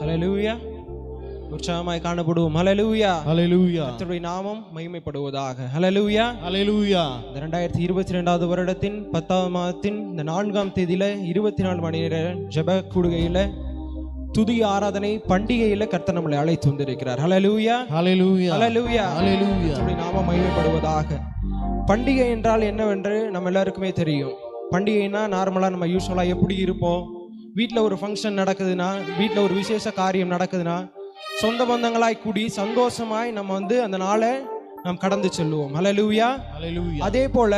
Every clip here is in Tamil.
ஹல்லேலூயா. உற்சாகமாய் காணப்படுவோம். ஹல்லேலூயா, ஹல்லேலூயா. கர்த்தருடைய நாமம் மகிமைப்படுவதாக. ஹல்லேலூயா, ஹல்லேலூயா. இந்த 2022வது வருடத்தின் 10ஆம் மாதத்தின் இந்த 4ஆம் தேதியில 24 மணி நேர ஜெப கூடுகையில துதி ஆராதனை பண்டிகையில கர்த்தர் நம்மளை அழைத்து வந்திருக்கிறார். ஹல்லேலூயா, ஹல்லேலூயா. ஹல்லேலூயா, ஹல்லேலூயா. கர்த்தருடைய நாமம் மகிமைப்படுவதாக. பண்டிகை என்றால் என்னவென்று நம்ம எல்லாருக்குமே தெரியும். பண்டிகைனா நார்மலா நம்ம யூஸ்வலா எப்படி இருப்போம், வீட்டில் ஒரு ஃபங்க்ஷன் நடக்குதுன்னா, வீட்டில் ஒரு விசேஷ காரியம் நடக்குதுன்னா, சொந்த பந்தங்களாய் கூடி சந்தோஷமாய் நம்ம அந்த நாளை நாம் கடந்து செல்லுவோம். ஹல்லேலூயா, ஹல்லேலூயா. அதே போல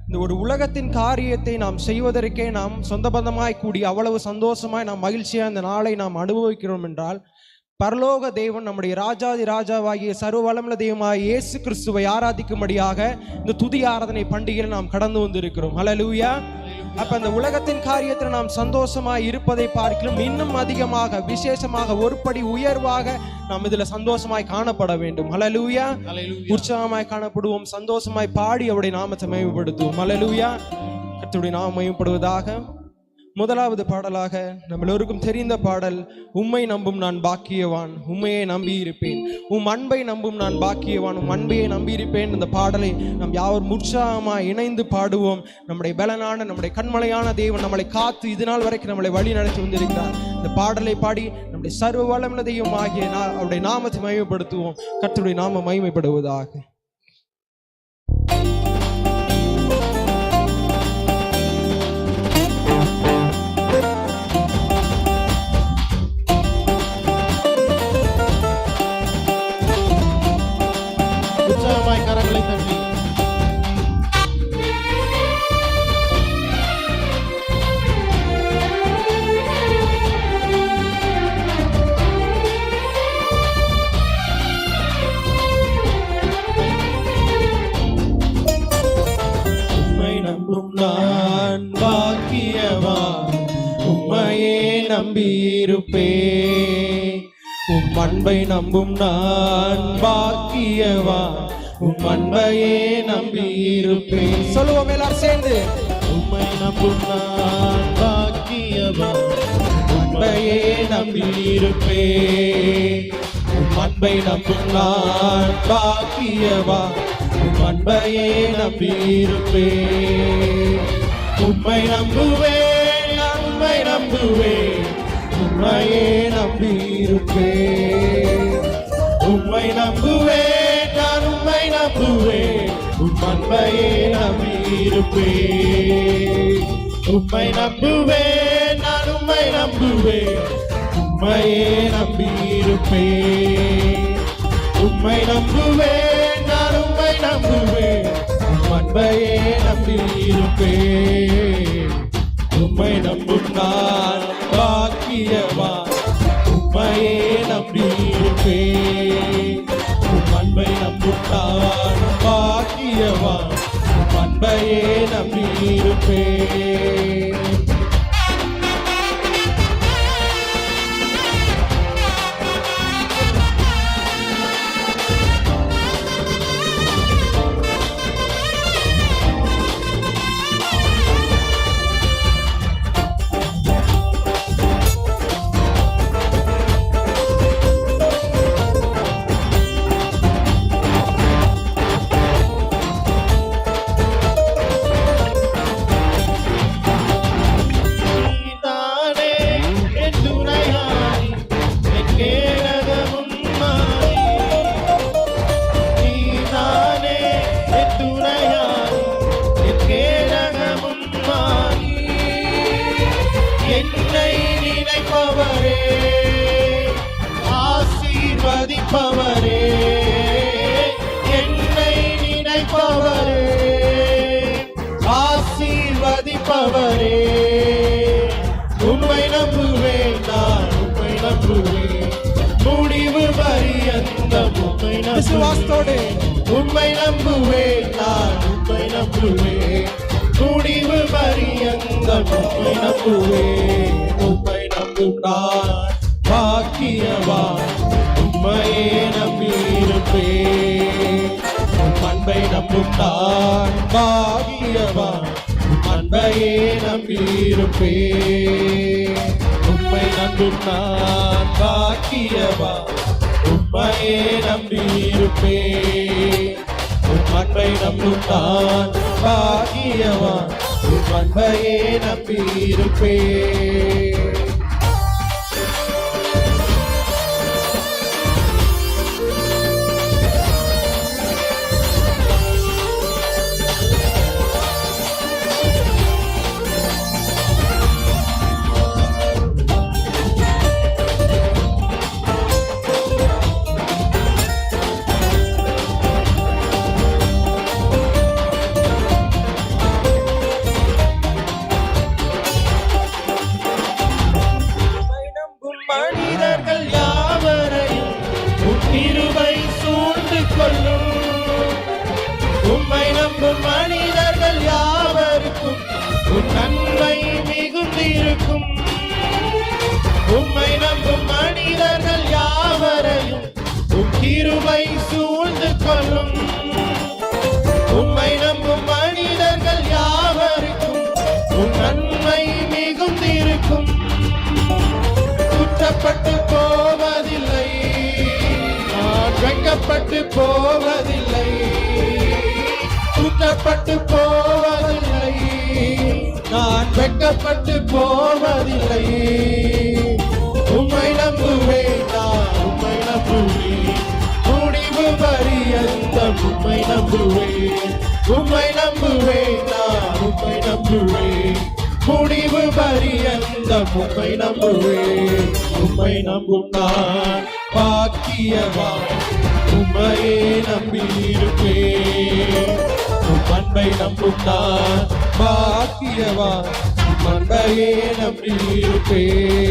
இந்த ஒரு உலகத்தின் காரியத்தை நாம் செய்வதற்கே நாம் சொந்த பந்தமாய் கூடி அவ்வளவு சந்தோஷமாய் நாம் மகிழ்ச்சியா இந்த நாளை நாம் அனுபவிக்கிறோம் என்றால், பரலோக தேவன் நம்முடைய ராஜாதி ராஜாவாகிய சர்வ வல்லமையுள்ள தெய்வமாகிய இயேசு கிறிஸ்துவை ஆராதிக்கும்படியாக இந்த துதி ஆராதனை பண்டிகையில் நாம் கடந்து வந்திருக்கிறோம். ஹல்லேலூயா. அப்ப இந்த உலகத்தின் காரியத்தில் நாம் சந்தோஷமாய் இருப்பதை பார்க்கலாம் இன்னும் அதிகமாக விசேஷமாக ஒருபடி உயர்வாக நாம் இதுல சந்தோஷமாய் காணப்பட வேண்டும். ஹல்லேலூயா. உற்சாகமாய் காணப்படுவோம், சந்தோஷமாய் பாடி அவருடைய நாமத்தை மகிமைப்படுத்துவோம். ஹல்லேலூயா, கர்த்தருடைய நாமம் மகிமைப்படுவதாக. முதலாவது பாடலாக நம்ம எல்லோருக்கும் தெரிந்த பாடல், உம்மை நம்பும் நான் பாக்கியவான், உம்மையை நம்பி இருப்பேன். உம் அன்பை நம்பும் நான் பாக்கியவான், உம் அன்பையை நம்பி இருப்பேன். இந்த பாடலை நாம் யாவரும் உற்சாகமாக இணைந்து பாடுவோம். நம்முடைய பலனான நம்முடைய கண்மலையான தேவன் நம்மளை காத்து இது நாள் வரைக்கும் நம்மளை வழி நடத்தி வந்திருக்கிறார். இந்த பாடலை பாடி நம்முடைய சர்வ வல்லமையுள்ள தெய்வம் ஆகிய அவருடைய நாமத்தை மகிமைப்படுத்துவோம். கர்த்தருடைய நாமம் மகிமைப்படுவதாக. உற்சாகமாய் கரங்களை தட்டி உம்மை நம்பும் நான் பாக்கியவான், உம்மையே நம்பியிருப்பேன். உம் அன்பை நம்பும் நான் பாக்கியவான், உம் அன்பையே நம்பியிருப்பேன். சொல்லுவோம் எல்லாரும் சேர்ந்து, உம்மை நம்பும் நான் பாக்கியவான், அன்பையே நம்பியிருப்பேன். உம் அன்பை நம்பும் நான் பாக்கியவான், உம் அன்பையே நம்பியிருப்பேன். உம்மை நம்புவேன், நான் உம்மை நம்புவேன், உம்மையே நம்பியிருப்பேன். உம்மை நம்புவேன், நான் உம்மை நம்புவேன், உம் அன்பையே நம்பியிருப்பேன். உம்மை நம்புவேன், நான் உம்மை நம்புவேன், உம்மையே நம்பியிருப்பேன். உம்மை நம்புவேன், நான் உம்மை நம்புவேன், உம் அன்பையே நம்பியிருப்பேன். உம்மை நம்பும் நான் பாக்கியவான், உம்மையே நம்பியிருப்பேன். உம் அன்பை நம்பும் நான் பாக்கியவான், உம் அன்பையே நம்பியிருப்பேன். என்னை நினைப்பவரே, ஆசீர்வதிப்பவரே, என்னை நினைப்பவரே, ஆசீர்வதிப்பவரே. உம்மை நம்புவேன், நான் உம்மை நம்புவேன், முடிவு பரியந்தம் உம்மை நம்புவேன். உம்மை நம்புவேன், நான் உம்மை நம்புவேன், முடிவு பரியந்தம் உம்மை நம்புவேன். உம்மை நம்பும் நான் பாக்கியவான். உம்மையே நம்பியிருப்பேன். உம் அன்பை நம்பும் நான் பாக்கியவான். உம் அன்பையே நம்பியிருப்பேன். உம்மை நம்பும் நான் பாக்கியவான். உம்மையே நம்பியிருப்பேன். உம் அன்பை நம்பும் நான் பாக்கியவான். உம் அன்பையே நம்பியிருப்பேன். மனிதர்கள் யாவரையும் உம் கிருபை சூழ்ந்து கொள்ளும். உம்மை நம்பும் மனிதர்கள் யாவருக்கும் உம் நன்மை மிகுந்திருக்கும். உம்மை நம்பும் மனிதர்கள் யாவரையும் உம் கிருபை சூழ்ந்து கொள்ளும். உம்மை நம்பும் மனிதர்கள் யாவருக்கும் உம் நன்மை மிகுந்திருக்கும். குற்றப்பட்டு போவதில்லை, நான் வெட்கப்பட்டு போவதில்லை. குற்றப்பட்டு போவதில்லை, நான் வெட்கப்பட்டு போவதில்லை. உம்மை நம்புவேன், நான் உம்மை நம்புவேன். முடிவு பரியந்தம் உம்மை நம்புவேன். உம்மை நம்புவேன், நான் உம்மை நம்புவேன். முடிவு பரியந்தம் உம்மை நம்புவேன். உம்மை நம்பும் நான் பாக்கியவான். உம்மையே நம்பியிருப்பேன். உம் அன்பை நம்பும் நான் பாக்கியவான். உம் அன்பையே நம்பியிருப்பேன்.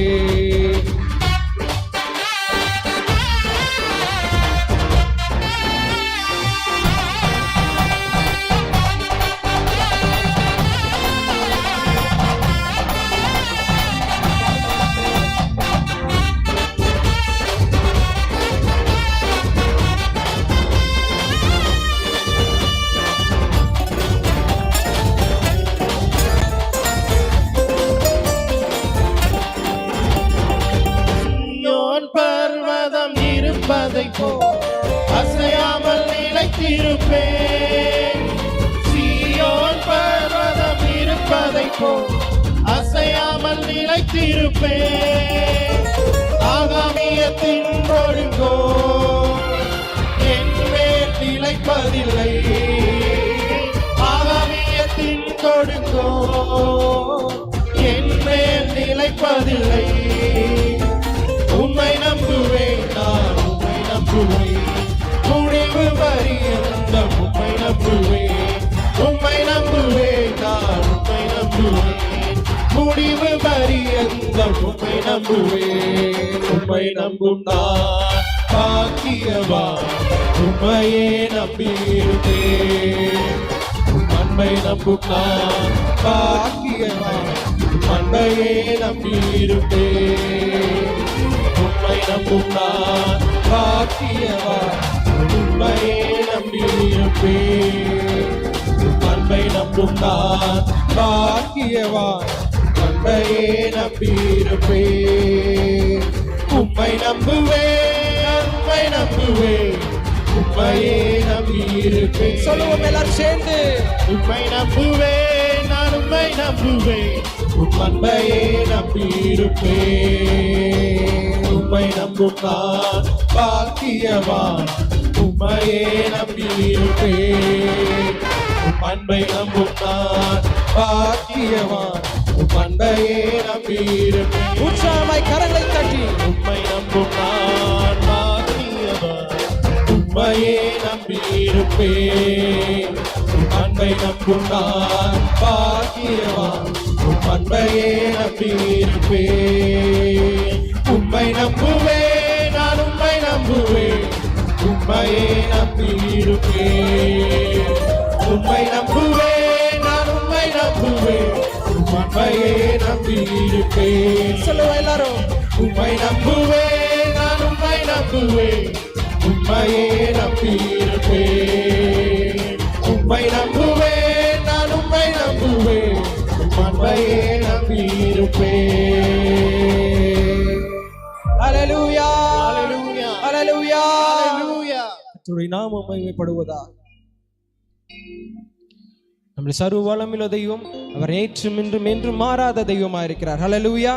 பர்வதம் இருப்பதை போல் அசையாமல் நிலைத்திருப்பேன். சீயோன் பர்வதம் இருப்பதை போல் அசையாமல் நிலைத்திருப்பேன். ஆகாமியத்தின் ஒழுங்கோ என் மேல் நிலைப்பதில்லை. ஆகாமியத்தின் கொடுங்கோ என் மேல் நிலைப்பதில்லை. உம்மை நம்புவேன், நான் உம்மை நம்புவேன். முடிவு பரியந்தம் உம்மை நம்புவேன். உம்மை நம்புவேன், நான் உம்மை நம்புவேன். முடிவு பரியந்தம் உம்மை நம்புவேன். உம்மை நம்பும் நான் பாக்கியவான். உம்மையே நம்பியிருப்பேன். உம் அன்பை நம்பும் நான் பாக்கியவான். உம் அன்பையே நம்பியிருப்பேன். உம்மை நம்பும் நான் பாக்கியவான். உம்மையே நம்பியிருப்பேன். உம் அன்பை நம்பும் நான் பாக்கியவான். அன்பையே நம்பியிருப்பேன். உம்மை நம்புவேன், உம்மை நம்புவேன். உம்மையே நம்பியிருப்பேன். சொல்லுவோம் எல்லாரும் சேர்ந்து. உம்மை நம்புவேன், நான் உம்மை நம்புவேன். உம் அன்பையே நம்பியிருப்பேன். உம்மை நம்பும் நான் பாக்கியவான். உம்மையே நம்பியிருப்பேன். உம் அன்பை நம்பும் நான் பாக்கியவான். உம் அன்பையே நம்பியிருப்பேன். உற்சாகமாய் கரங்களை தட்டி உம்மை நம்பும் நான் பாக்கியவான். உம்மையே நம்பியிருப்பேன். உம் அன்பை நம்பும் நான் பாக்கியவான். உம் அன்பையே நம்பியிருப்பேன். உம்மை நம்புவேன், நான் உம்மை நம்புவேன். உம்மையே நம்பியிருப்பேன். உம்மை நம்புவேன், நான் உம்மை உம்மை நம்புவேன் உம் அன்பையே நம்பியிருப்பேன் சொல்லுவோம் எல்லாரும். உம்மை நம்புவேன் நான் உம்மை நம்புவேன் உம்மையே நம்பியிருப்பேன் உம்மை நம்புவேன் நான் உம்மை நம்புவேன் உம் அன்பையே நம்பியிருப்பேன். ஹல்லேலூயா ஹல்லேலூயா ஹல்லேலூயா. ஹல்லேலூயா. கர்த்தருடைய நாமம் மகிமைப்படுவதாக. நம்முடைய சர்வ வல்லமையுள்ள தெய்வம் அவர் நேற்றும் இன்றும் என்றும் மாறாத தெய்வமாக இருக்கிறார். ஹல்லேலூயா.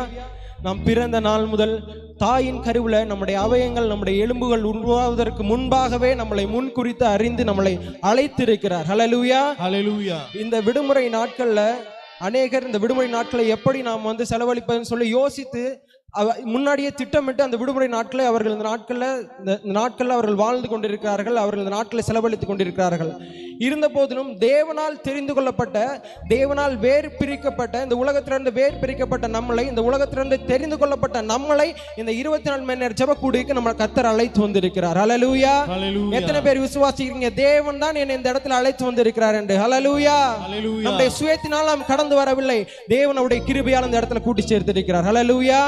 நாம் பிறந்த நாள் முதல் தாயின் கருவுல நம்முடைய அவயங்கள் நம்முடைய எலும்புகள் உருவாவதற்கு முன்பாகவே நம்மளை முன்குறித்து அறிந்து நம்மளை அழைத்திருக்கிறார். ஹல்லேலூயா ஹல்லேலூயா. இந்த விடுமுறை நாட்கள்ல அநேகர் இந்த விடுமுறை நாட்களை எப்படி நாம் செலவழிப்பதுன்னு சொல்லி யோசித்து முன்னாடியே திட்டமிட்டு அந்த விடுமுறை நாட்களை அவர்கள் இந்த நாட்கள்ல அவர்கள் வாழ்ந்து கொண்டிருக்கிறார்கள். அவர்கள் இந்த நாட்களை செலவழித்துக் கொண்டிருக்கிறார்கள். இருந்த போதிலும் தேவனால் தெரிந்து கொள்ளப்பட்ட, தேவனால் வேறு பிரிக்கப்பட்ட, இந்த உலகத்திலிருந்து வேறு பிரிக்கப்பட்ட நம்மளை, இந்த உலகத்திலிருந்து தெரிந்து கொள்ளப்பட்ட நம்மளை இந்த 24 மணி நேர ஜெபக்கூடுகைக்கு நம்ம கர்த்தர் அழைத்து வந்திருக்கிறார். ஹல்லேலூயா. எத்தனை பேர் விசுவாசிக்கிறீங்க தேவன் தான் என்னை இந்த இடத்துல அழைத்து வந்திருக்கிறார் என்று? ஹல்லேலூயா. நம்முடைய சுயத்தினால் நாம் கடந்து வரவில்லை, தேவன் அவருடைய கிருபையால் இந்த இடத்துல கூட்டி சேர்த்திருக்கிறார். ஹல்லேலூயா.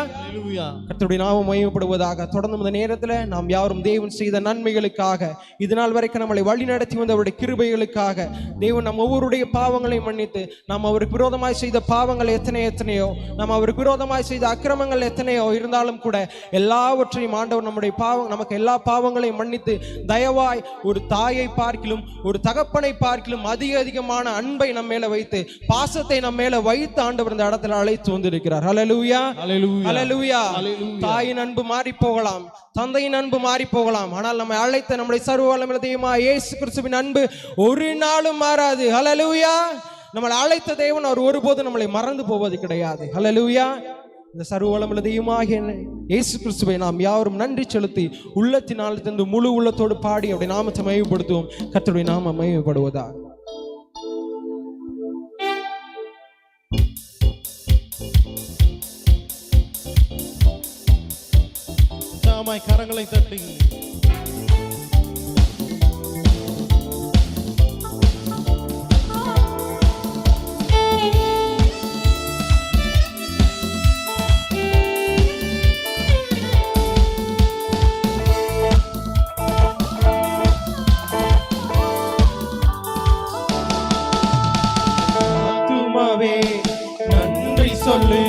கர்த்தருடைய நாமம் மகிமைப்படுவதாக. தொடர்ந்து இந்த நேரத்தில் நாம் யாரும் தேவன் செய்த நன்மைகளுக்காக, இது நாள் வரைக்கும் நம்மளை வழி நடத்தி வந்த அவருடைய கிருபைகளுக்காக, தேவன் நம் ஒவ்வொருடைய பாவங்களை மன்னித்து, நாம் அவருக்கு விரோதமாய் செய்த பாவங்கள் எத்தனையோ, நாம் அவருக்கு விரோதமாய் செய்த அக்கிரமங்கள் எத்தனையோ இருந்தாலும் கூட எல்லாவற்றையும் ஆண்டவர் நம்முடைய நமக்கு எல்லா பாவங்களையும் மன்னித்து தயவாய் ஒரு தாயை பார்க்கிலும் ஒரு தகப்பனை பார்க்கிலும் அதிகமான அன்பை நம்ம மேல வைத்து, பாசத்தை நம்ம மேல வைத்து ஆண்டவர் இந்த இடத்துல அழைத்து வந்திருக்கிறார். ஹல்லேலூயா ஹல்லேலூயா. தாயின் அன்பு மாறி போகலாம், தந்தையின் அன்பு மாறி போகலாம், ஆனால் நம்மை அழைத்த நம்முடைய சர்வ வல்லமையுள்ள தெய்வமாகிய இயேசு கிறிஸ்துவின் அன்பு ஒரு நாளும் மாறாது. ஹல்லேலூயா. நம்மளை அழைத்த தேவன் அவர் ஒருபோதும் நம்மளை மறந்து போவது கிடையாது. ஹல்லேலூயா. இந்த சர்வ வல்லமையுள்ள தெய்வமாகிய இயேசு கிறிஸ்துவை நாம் யாவரும் நன்றி செலுத்தி உள்ளத்தினால் தந்து முழு உள்ளத்தோடு பாடி அவருடைய நாமத்தை மகிமைப்படுத்துவோம். கர்த்தருடைய நாமம் மகிமைப்படுவதாக. கரங்களை தட்டி ஆத்துமாவே நன்றி சொல்லு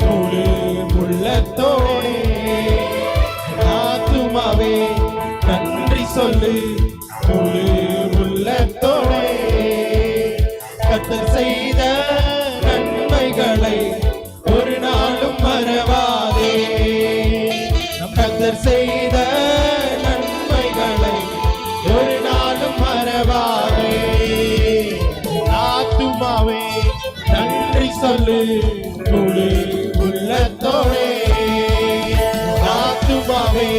முழு உள்ளத்தோடே. ஆத்துமாவே நன்றி சொல்லு முழு உள்ளத்தோடே. கர்த்தர் செய்த நன்மைகளை ஒரு நாளும் மறவாதே. கர்த்தர் செய்த நன்மைகளை ஒரு நாளும் மறவாதே. ஆத்துமாவே நன்றி சொல்லு முழு உள்ளத்தோடே. ஆத்துமாவே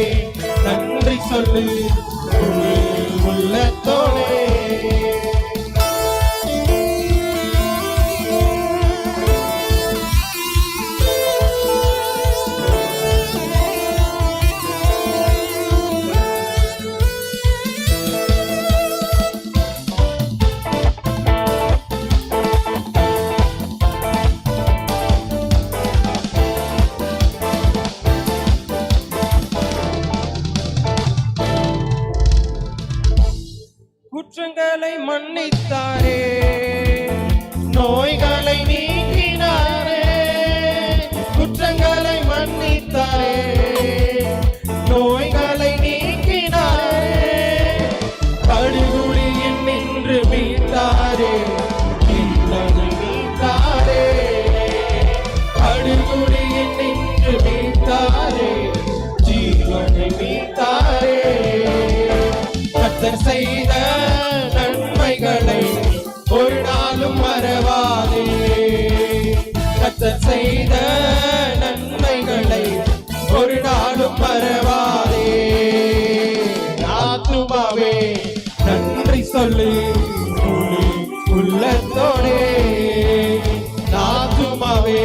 நன்றி சொல்லு முழு உள்ளத்தோடே. குற்றங்களை மன்னித்தாரே, நோய்களை நீக்கினாரே. குற்றங்களை மன்னித்தாரே, நோய்களை நீக்கினாரே. படுகுழியில் நின்று மீட்டாரே, தீர்த்தனை மீட்டாரே. படுகுழியில் நின்று மீட்டாரே, ஜீவனை மீட்டாரே. கர்த்தர் செய்த நன்மைகளை ஒரு நாளும் மறவாதே. கர்த்தர் செய்த நன்மைகளை ஒரு நாளும் மறவாதே. ஆத்துமாவே நன்றி சொல்லு முழு உள்ளத்தோடே. ஆத்துமாவே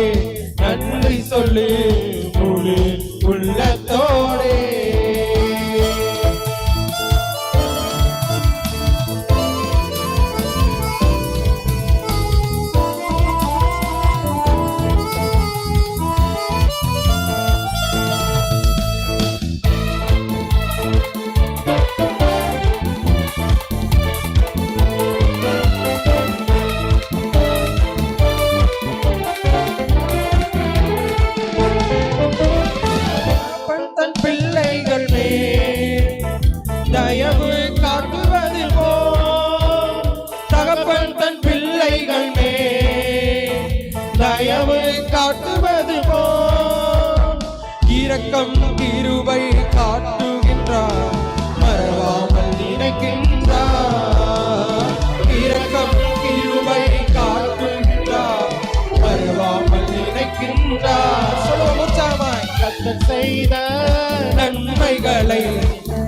நன்றி சொல்லு முழு உள்ளத்தோடே. காட்டுவது போல் இரக்கம் கிருபை காட்டுகின்றார், மறவாமல் நினைக்கின்றார். இரக்கம் கிருபை காட்டுகின்றார், மறவாமல் நினைக்கின்றார். சொல்லுவோம் உற்சாகமாய். கர்த்தர் செய்த நன்மைகளை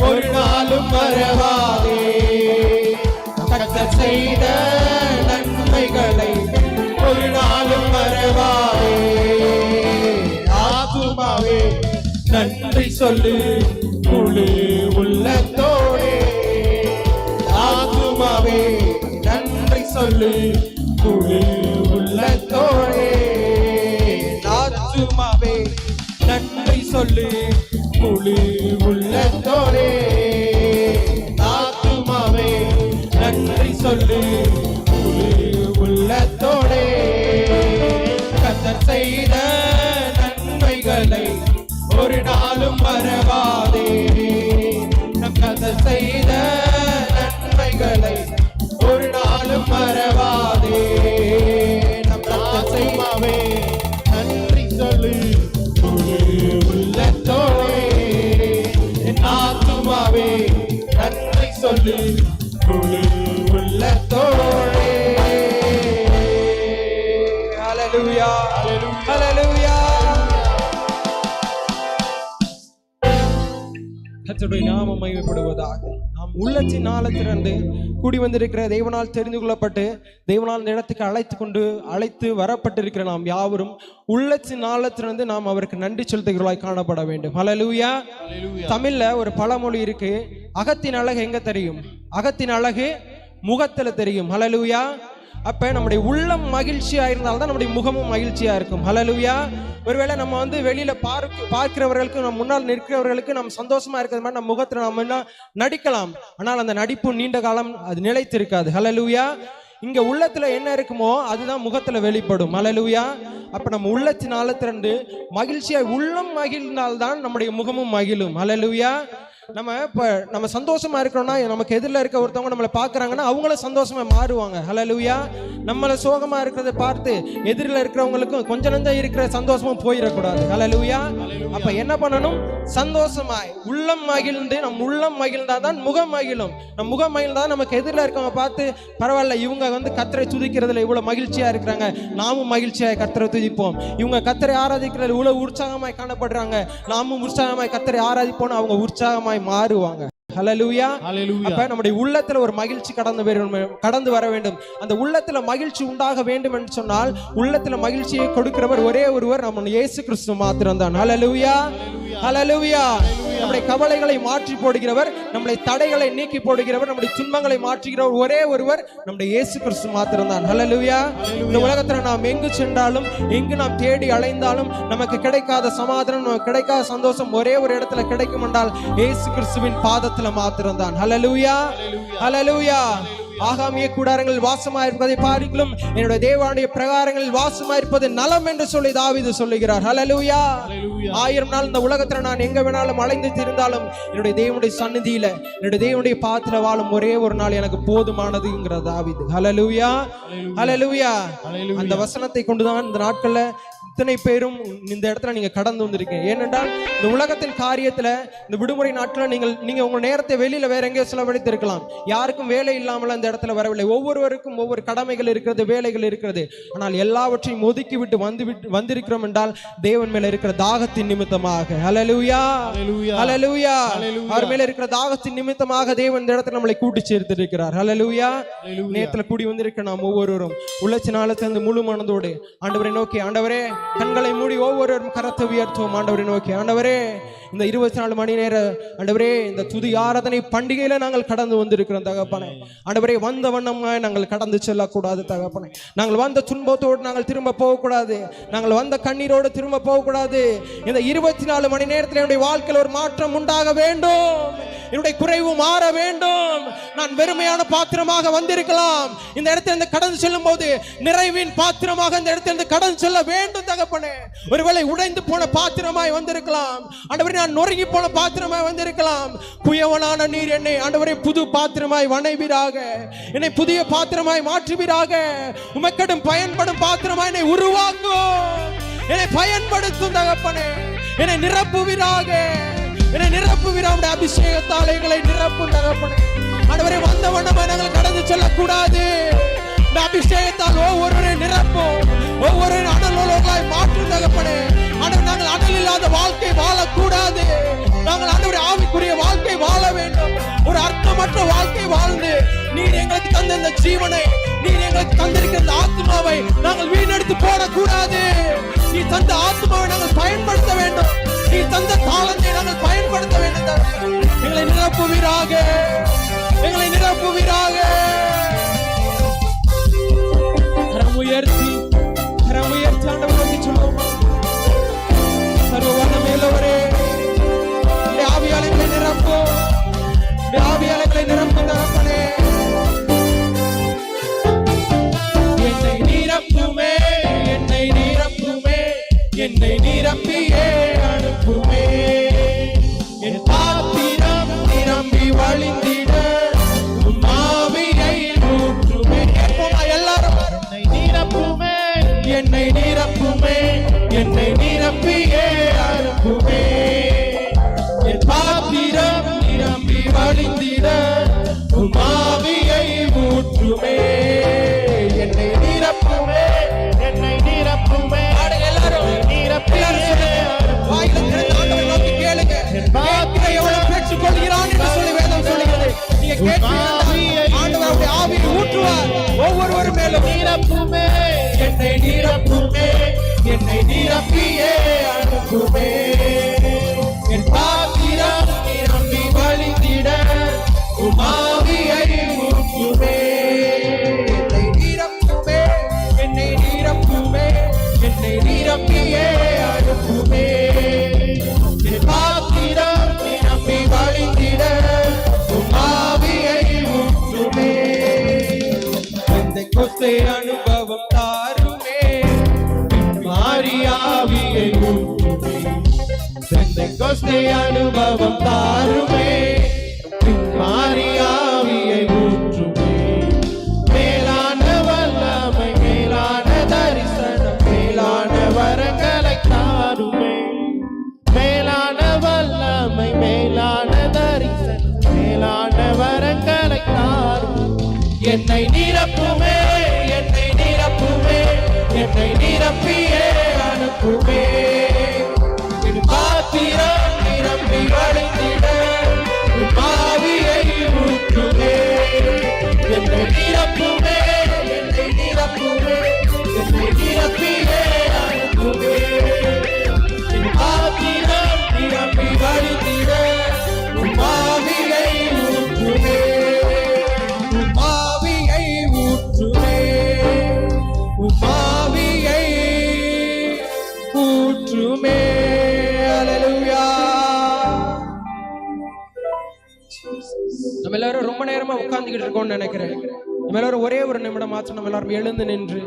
ஒரு நாளும் மறவாதே, கர்த்தர் செய்த நன்மைகளை ஒரு நாளும் மறவாதே. ஆத்துமாவே நன்றி சொல்லு முழு உள்ளத்தோடே, ஆத்துமாவே நன்றி சொல்லு முழு உள்ளத்தோடே. ஆத்துமாவே நன்றி சொல்லு முழு உள்ளத்தோடே, ஆத்துமாவே நன்றி சொல்லு முழு உள்ளத்தோடே. கர்த்தர் செய்த நன்மைகளை ஒரு நாளும் மறவாதே, நம் கர்த்தர் செய்த நன்மைகளை ஒரு நாளும் மறவாதே. நம் கர்த்தர் செய்வாவே நன்றி சொல்லு முழு உள்ளத்தோடே, என் ஆத்துமாவே நன்றி சொல்லு முழு உள்ளத்தோடே. ஹல்லேலூயா, ஹல்லேலூயா. கர்த்தருடைய நாமம் மகிமைப்படுவதாக. நாம் உள்ளத்தின் ஆழத்திலிருந்து கூடி வந்திருக்கிற தேவனால் தெரிந்து கொள்ளப்பட்டு தேவனால் இந்த இடத்துக்கு அழைத்து வரப்பட்டிருக்கிற நாம் யாவரும் உள்ளத்தின் ஆழத்திலிருந்து நாம் அவருக்கு நன்றி செலுத்துகிறவர்களாய் காணப்பட வேண்டும். ஹல்லேலூயா. தமிழ்ல ஒரு பழமொழி இருக்கு, அகத்தின் அழகு எங்க தெரியும்? அகத்தின் அழகு முகத்துல தெரியும். ஹல்லேலூயா. அப்ப நம்முடைய உள்ளம் மகிழ்ச்சியா இருந்தால்தான் நம்முடைய முகமும் மகிழ்ச்சியா இருக்கும். ஹல்லேலூயா. ஒருவேளை நம்ம வெளியில பார்க்கிறவர்களுக்கு, நம்ம முன்னால் நிற்கிறவர்களுக்கு நம்ம சந்தோஷமா இருக்கிறது மாதிரி நம்ம முகத்துல நம்ம நடிக்கலாம், ஆனால் அந்த நடிப்பு நீண்ட காலம் அது நிலைத்திருக்காது. ஹல்லேலூயா. இங்க உள்ளத்துல என்ன இருக்குமோ அதுதான் முகத்துல வெளிப்படும். ஹல்லேலூயா. அப்ப நம்ம உள்ளத்தின் ஆழத்திலிருந்து மகிழ்ச்சியா உள்ளம் மகிழ்ந்தால்தான் நம்முடைய முகமும் மகிழும். ஹல்லேலூயா. நம்ம சந்தோஷமா இருக்கிறோம்னா நமக்கு எதிரில் இருக்க ஒருத்தவங்க நம்மளை பார்க்கறாங்கன்னா அவங்களும் சந்தோஷமா மாறுவாங்க. ஹல்லேலூயா. நம்மள சோகமா இருக்கிறத பார்த்து எதிரில் இருக்கிறவங்களுக்கும் கொஞ்ச நஞ்சம் இருக்கிற சந்தோஷமும் போயிடக்கூடாது. ஹல்லேலூயா. அப்ப என்ன பண்ணணும்? சந்தோஷமாய் உள்ளம் மகிழ்ந்து, நம் உள்ளம் மகிழ்ந்தாதான் முகம் மகிழும். நம் முகம் மகிழ்ந்தா நமக்கு எதிரில் இருக்கவங்க பார்த்து பரவாயில்ல, இவங்க கர்த்தரை துதிக்கிறதுல இவ்வளவு மகிழ்ச்சியா இருக்கிறாங்க, நாமும் மகிழ்ச்சியாய் கர்த்தரை துதிப்போம். இவங்க கர்த்தரை ஆராதிக்கிறதுல இவ்வளவு உற்சாகமாய் காணப்படுறாங்க, நாமும் உற்சாகமாய் கர்த்தரை ஆராதிப்போம். அவங்க உற்சாகமாய் மாறுவாங்க. ஹல்லேலூயா. அப்ப நம்முடைய உள்ளத்துல ஒரு மகிழ்ச்சி கடந்து வர வேண்டும். அந்த உள்ளத்துல மகிழ்ச்சி உண்டாக வேண்டும் என்று சொன்னால் உள்ளத்துல மகிழ்ச்சியை கொடுக்கிறவர் ஒரே ஒருவர் நம்ம இயேசு கிறிஸ்து மாத்திரம் தான். ஹல்லேலூயா, ஹல்லேலூயா. நம்முடைய கவலைகளை மாற்றி போடுகிறவர், நம்முடைய தடைகளை நீக்கி போடுகிறவர், நம்முடைய துன்பங்களை மாற்றுகிறவர் ஒரே ஒருவர் நம்முடைய இயேசு கிறிஸ்து மாத்திரம் தான். ஹல்லேலூயா. இந்த உலகத்துல நாம் எங்கு சென்றாலும், எங்கு நாம் தேடி அலைந்தாலும் நமக்கு கிடைக்காத சமாதானம், நமக்கு கிடைக்காத சந்தோஷம் ஒரே ஒரு இடத்துல கிடைக்கும் என்றால் இயேசு கிறிஸ்துவின் பாதத்துல மாத்திரம் தான். ஹல்லேலூயா, ஹல்லேலூயா. ஆகாமிய கூடாரங்கள் வாசமாயிருப்பதை பார்க்கிலும் என்னுடைய தேவனுடைய பிரகாரங்களில் வாசமாயிருப்பது நலம் என்று சொல்லி தாவீது சொல்லுகிறார். ஹல்லேலூயா. 1000 நாள் இந்த உலகத்துல நான் எங்க வேணாலும் அலைந்து திரிந்தாலும் என்னுடைய தேவனுடைய சந்நிதியில, என்னுடைய தேவனுடைய பாத்திர வாழும் ஒரே ஒரு நாள் எனக்கு போதுமானதுங்கிற தாவீது. ஹல்லேலூயா, ஹல்லேலூயா. அந்த வசனத்தை கொண்டுதான் இந்த நாட்கள்ல இத்தனை பேரும் இந்த இடத்துல நீங்க கடந்து வந்திருக்கீங்க. ஏனென்றால் இந்த உலகத்தின் காரியத்துல இந்த விடுமுறை நாட்கள் நீங்க உங்க நேரத்தை வெளியில வேற எங்கேயோ செலவழித்திருக்கலாம். யாருக்கும் வேலை இல்லாமல் இந்த இடத்துல வரவில்லை. ஒவ்வொருவருக்கும் ஒவ்வொரு கடமைகள் இருக்கிறது, வேலைகள் இருக்கிறது. ஆனால் எல்லாவற்றையும் ஒதுக்கி விட்டு வந்திருக்கிறோம் என்றால் தேவன் மேல இருக்கிற தாகத்தின் நிமித்தமாக. ஹல்லேலூயா, ஹல்லேலூயா. அவர் மேல இருக்கிற தாகத்தின் நிமித்தமாக தேவன் இந்த இடத்துல நம்மளை கூட்டி சேர்த்திருக்கிறார். ஹல்லேலூயா. நேரத்துல கூடி வந்திருக்க நாம் ஒவ்வொருவரும் உள்ளத்தினால முழு மனதோடு ஆண்டவரை நோக்கி, ஆண்டவரே, கண்களை மூடி ஒவ்வொருவரும் கரத்தை உயர்த்துவோம். ஆண்டவரை நோக்கி, ஆண்டவரே, இந்த 24 மணி நேர ஆண்டவரே இந்த துதி ஆராதனை பண்டிகையில நாங்கள் கடந்து வந்திருக்கிறோம் தகப்பனே. ஆண்டவரே, வந்த வண்ணமாய் நாங்கள் கடந்து செல்லக்கூடாது தகப்பனே. நாங்கள் வந்த துன்பத்தோடு நாங்கள் திரும்ப போகக்கூடாது. நாங்கள் வந்த கண்ணீரோடு திரும்ப போகக்கூடாது. இந்த 24 மணி நேரத்தில் என்னுடைய வாழ்க்கையில் ஒரு மாற்றம் உண்டாக வேண்டும். என்னுடைய குறைவு மாற வேண்டும். நான் வெறுமையான பாத்திரமாக வந்திருக்கலாம், இந்த இடத்திலிருந்து கடந்து செல்லும் போது நிறைவின் பாத்திரமாக இந்த இடத்திலிருந்து கடந்து செல்ல வேண்டும் தகப்பனே. ஒருவேளை உடைந்து போன பாத்திரமாய் வந்திருக்கலாம் ஆண்டவரே, நான் நொறுங்கி போன பாத்திரமாய் வந்திருக்கலாம். குயவனான நீர் என்னை ஆண்டவரே புது பாத்திரமாய் வணைவீராக, என்னை புதிய பாத்திரமாய் மாற்றுவீராக. உமக்கடும் பயன்படும் பாத்திரமாய் என்னை உருவாக்கும். என்னை பயன்படுத்தும் தகப்பனே. என்னை நிரப்புவீராக, என்னை நிரப்புவீராக. அபிஷேகத்தால் எங்களை நிரப்பும் தகப்பனே. ஆண்டவரே, வந்த வண்ணமா நாங்கள் கடந்து செல்லக்கூடாது. இந்த அபிஷேகத்தால் ஒவ்வொருவரை நிரப்பும், ஒவ்வொரு அனலோகளாய் மாற்றும் தகப்பனே. ஆண்டவர், நாங்கள் அனல் இல்லாத வாழ்க்கை வாழக்கூடாது. நாங்கள் ஆண்டவரே ஆவிக்குரிய வாழ்க்கை வாழ வேண்டும். ஒரு அர்த்தமற்ற வாழ்க்கை வாழ்ந்து நீர் எங்களுக்கு தந்த இந்த ஜீவனை, நீர் எங்களுக்கு தந்திருக்கிற இந்த ஆத்மாவை நாங்கள் வீணெடுத்து போடக்கூடாது. நீ தந்த ஆத்மாவை நாங்கள் பயன்படுத்த வேண்டும். நீ தந்த தாளத்தை நாங்கள் பயன்படுத்த வேண்டும். எங்களை நிரப்புவீராக, எங்களை நிரப்புவீராக. கரம் உயர்த்தி ஆண்டவரை நோக்கி சொல்லுவோம். சர்வ வல்லமையுள்ளவரே, ஆவியாளர்களை நிரப்பும், ஆவியாளர்களை நிரப்பும் தகப்பனே. என்னை நிரப்புமே, என்னை நிரப்புமே, என்னை நிரப்பியே அனுப்புமே. என் பாத்திரம் நிரம்பி வழிந்திட உம் ஆவியை ஊற்றுமே. எல்லாரும் என்னை நிரப்புமே, என்னை நிரப்புமே, என்னை நிரப்பியே அனுப்புமே. என் பாத்திரம் நிரம்பி வழிந்திட உம் ஆவியை ஊற்றுமே. என்னை நிரப்புமே, என்னை நிரப்புமே. எல்லாரும் வாயில திறந்து ஆண்டவரை நோக்கி கேளுங்க. கேட்கிற எவ்வளவு பெற்றுக் கொள்கிறான் என்று சொல்லி வேதம் சொல்லுகிறது. நீங்க கேட்கிறீர்கள், ஆண்டவருடைய ஆவியை ஊற்றுவார் ஒவ்வொருவர் மேலும். நிரப்புமே, என்னை நிரப்புமே, என்னை நிரப்பியே அனுப்புமே. என் பாத்திரம் நிரம்பி வழிந்திட உம் ஆவியை ஊற்றுமே. என்னை நிரப்புமே, என்னை நிரப்புமே, என்னை நிரப்பியே அனுப்புமே. என் பாத்திரம் நிரம்பி வழிந்திட உம் ஆவியை ஊற்றுமே. பெந்தெக்கோஸ்தே அனுபவம் தாருமே, மாறி ஆவியை ஊற்றுமே. பெந்தெக்கோஸ்தே அனுபவம் தாருமே, மாறி ஆவியை ஊற்றுமே. மேலான வல்லமை, மேலான தரிசனம், மேலான வரங்களை தாருமே. மேலான வல்லமை, மேலான தரிசனம், மேலான வரங்களை தாரும். என்னை நிரப்புமே, என்னை நிரப்புமே, என்னை நிரப்பியே அனுப்புமே. என் பாத்திரம் நிரம்பி வழிந்திட உம் ஆவியை ஊற்றுமே. என்னை நிரப்புமே, என்னை நிரப்புமே, என்னை நிரப்பியே அனுப்புமே. என் பாத்திரம் நிரம்பி வழிந்திட உம் ஆவியை ஊற்றுமே. உம் ஆவியை ஊற்றுமே, உம் ஆவியை ஊற்றுமே. அல்லேலூயா. நம்ம எல்லாரும் ரொம்ப நேரமா உட்கார்ந்துகிட்டு இருக்கோம்னு நினைக்கிறேன். நம்ம எல்லாரும் ஒரே ஒரு நிமிடம் மாத்திரம் நம்ம எல்லாரும் எழுந்து நின்று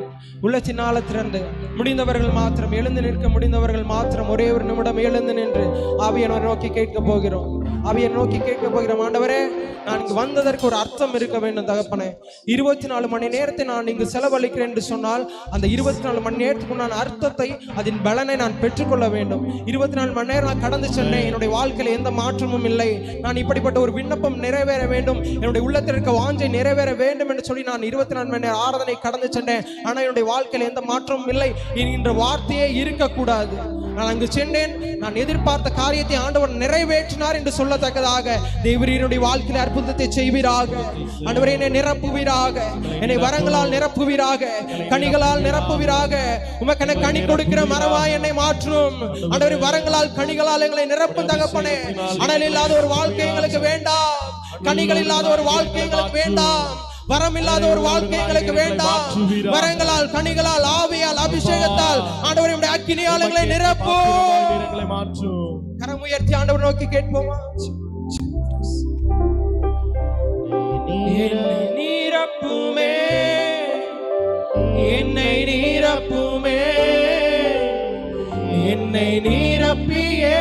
உள்ளத்தின் ஆழத்திலிருந்து முடிந்தவர்கள் மாத்திரம் எழுந்து நிற்க முடிந்தவர்கள் மாத்திரம் ஒரே ஒரு நிமிடம் எழுந்து நின்று ஆவியானவரை நோக்கி கேட்க போகிறோம். ஆவியை நோக்கி கேட்க போகிறோம். ஆண்டவரே, நான் இங்கு வந்ததற்கு ஒரு அர்த்தம் இருக்க வேண்டும் தகப்பனே. 24 மணி நேரத்தை நான் இங்கு செலவழிக்கிறேன் என்று சொன்னால் அந்த 24 மணி நேரத்துக்கு நான் அர்த்தத்தை, அதன் பலனை நான் பெற்றுக்கொள்ள வேண்டும். 24 மணி நேரம் நான் கடந்து சென்றேன், என்னுடைய வாழ்க்கையில் எந்த மாற்றமும் இல்லை. நான் இப்படிப்பட்ட ஒரு விண்ணப்பம் நிறைவேற வேண்டும், என்னுடைய உள்ளத்தில் இருக்க வாஞ்சை நிறைவேற வேண்டும் என்று சொல்லி நான் 24 மணி நேரம் ஆராதனை கடந்து சென்றேன். ஆனால் என்னுடைய வாழ்க்கையில் எந்த மாற்றமும் இல்லை. என்கின்ற வார்த்தையே இருக்கக்கூடாது. நான் அங்கு சென்றேன், நான் எதிர்பார்த்த காரியத்தை ஆண்டவர் நிறைவேற்றினார் என்று சொல்லத்தக்கதாக தேவரீர் என்னுடைய வாழ்க்கையில் அற்புதத்தை செய்வீராக. ஆண்டவரே, என்னை நிரப்புவீராக, என்னை வரங்களால் நிரப்புவீராக, கனிகளால் நிரப்புவீராக. உமக்கென கனி கொடுக்கிற மரமாய் என்னை மாற்றும். ஆண்டவரே, வரங்களால் கனிகளால் எங்களை நிரப்பும் தகப்பனே. அனல் இல்லாத ஒரு வாழ்க்கை எங்களுக்கு வேண்டாம், கனிகள் இல்லாத ஒரு வாழ்க்கை எங்களுக்கு வேண்டாம், வரம் இல்லாத ஒரு வாழ்க்கை எங்களுக்கு வேண்டாம். வரங்களால், கனிகளால், ஆவியால், அபிஷேகத்தால் ஆண்டவரே உம்முடைய அக்கினியால் எங்களை நிரப்பும். கரம் உயர்த்தி ஆண்டவரை நோக்கி கேட்போமா? என்னை நிரப்புமே, என்னை நிரப்புமே, என்னை நிரப்பியே.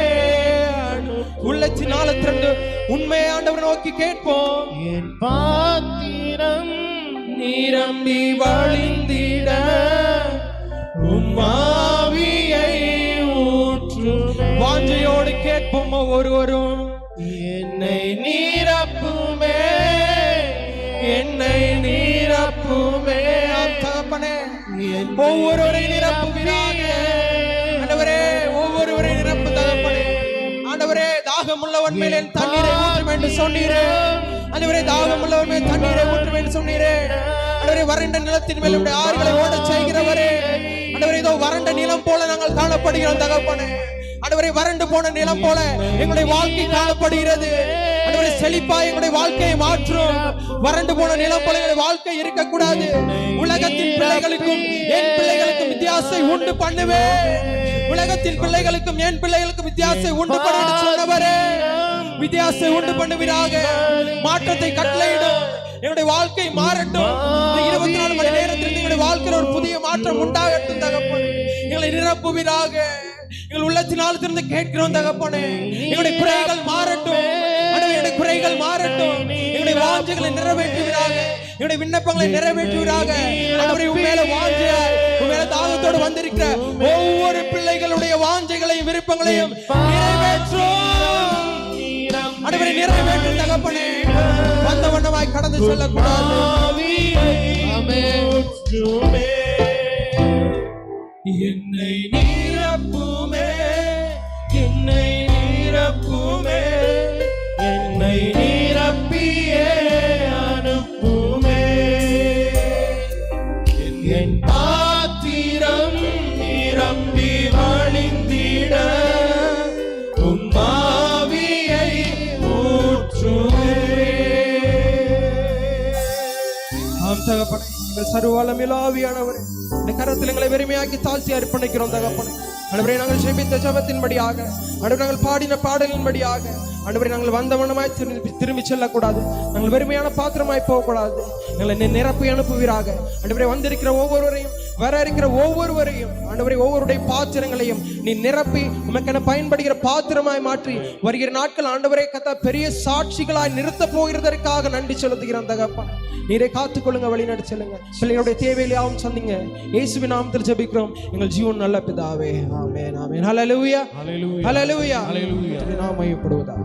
உள்ளத்தின் ஆழத்திலிருந்து உண்மை ஆண்டவரை நோக்கி கேட்போம். என் பாத்திரம் நிரம்பி வழிந்திட உம் ஆவியை நிரப்பும் ஒவ்வொருவரும். என்னை நீரப்புமே, என்னை நீரப்புமே. தகப்பனே ஒவ்வொருவரை நிரப்புவீராக. ஆண்டவரே ஒவ்வொருவரை நிரப்பு தகப்பனே. ஆண்டவரே தாகமுள்ளவன் மேல் என் தண்ணீரை ஊற்றும் என்று சொன்னீரே. ஆண்டவரே தாகமுள்ளவன் மேல் தண்ணீரை ஊற்றும் என்று சொன்னீரே. ஆண்டவரே வறண்ட நிலத்தின் மேல் உடைய ஆறுகளை ஓடச் செய்கிறவரே. ஆண்டவரே இதோ வறண்ட நிலம் போல நாங்கள் காணப்படுகிறோம் தகப்பனே. ஆண்டவரே வறண்டு போன நிலம் போல எங்களுடைய வாழ்க்கை காணப்படுகிறது. ஆண்டவரே செழிப்பா எங்களுடைய வாழ்க்கையை மாற்றும். வறண்டு போன நிலம் போல எங்களுடைய வாழ்க்கை இருக்கக்கூடாது. உலகத்தின் பிள்ளைகளுக்கும் என் பிள்ளைகளுக்கும் வித்தியாசம் உண்டு பண்ணுவேன். உலகத்தின் பிள்ளைகளுக்கும் என் பிள்ளைகளுக்கும் வித்தியாசம் உண்டு பண்ண சொன்னவரே, வித்தியாசம் உண்டு பண்ணுவீராக. மாற்றத்தை கட்டளையிடும். எங்களுடைய வாழ்க்கை மாறட்டும். 24 மணி நேரத்தில் எங்களுடைய வாழ்க்கையில் ஒரு புதிய மாற்றம் உண்டாகட்டும் தகப்பனே. எங்களை நிரப்புவீராக. எங்கள் உள்ளத்தினால் திறந்து கேட்கிறோம் தகப்பனே. எங்களுடைய குறைகள் மாறட்டும். எங்களுடைய குறைகள் மாறட்டும். எங்களுடைய வாஞ்சைகளை நிறைவேற்றுவீராக. எங்களுடைய விண்ணப்பங்களை நிறைவேற்றுவீராக. ஆண்டவரே உம்மேல வாஞ்சையாய் உம்மேல தாகத்தோடு வந்திருக்கிற ஒவ்வொரு பிள்ளைகளுடைய வாஞ்சைகளையும் விருப்பங்களையும் நிறைவேற்றும். ஆண்டவரே நிறைவேற்றும் தகப்பனே. வந்த வண்ணமாய் கடந்து செல்லக்கூடாது. என்னை நீரப்புமே, என்னை நீரப்புமே, என்னை நீரப்பியே அனுப்புமே. என் பாத்திரம் நிரம்பி வழிந்திட உம் ஆவியை ஊற்றுமே. ஆம் தகப்பனே, எங்கள் சர்வவல்லமையுள்ள ஆவியானவரே, இந்த கரத்தில் எங்களை வெறுமையாக்கி தாழ்த்தி அர்ப்பணிக்கிறோம் தகப்பனே. ஆண்டவரே நாங்கள் ஜெபித்த ஜெபத்தின்படியாக, ஆண்டவரே நாங்கள் பாடின பாடலின்படியாக, ஆண்டவரே நாங்கள் வந்த வண்ணமாய் திரும்பி செல்லக்கூடாது. நாங்கள் வெறுமையான பாத்திரமாய் போகக்கூடாது. எங்களை நிரப்பி அனுப்புவீராக. ஆண்டவரே வந்திருக்கிற ஒவ்வொருவரையும், வர இருக்கிற ஒவ்வொருவரையும், ஆண்டவரே ஒவ்வொருடைய பாத்திரங்களையும் நீ நிரப்பி உமக்கென பயன்படுகிற பாத்திரமாய் மாற்றி வருகிற நாட்கள் ஆண்டவரே கத்தா பெரிய சாட்சிகளாய் நிறுத்த போகிறதற்காக நன்றி செலுத்துகிறோம் தகப்பனே. நீரை காத்துக்கொள்ளுங்க, வழி நடத்தி செல்லுங்க. பிள்ளைகளுடைய தேவையிலையாவும் சந்திங்க. இயேசுவின் நாமத்தில் ஜெபிக்கிறோம் எங்கள் ஜீவன் நல்ல பிதாவே. ஆமென் ஆமென். ஹல்லேலூயா ஹல்லேலூயா ஹல்லேலூயா. நாம மகிமைப்படுவதாக.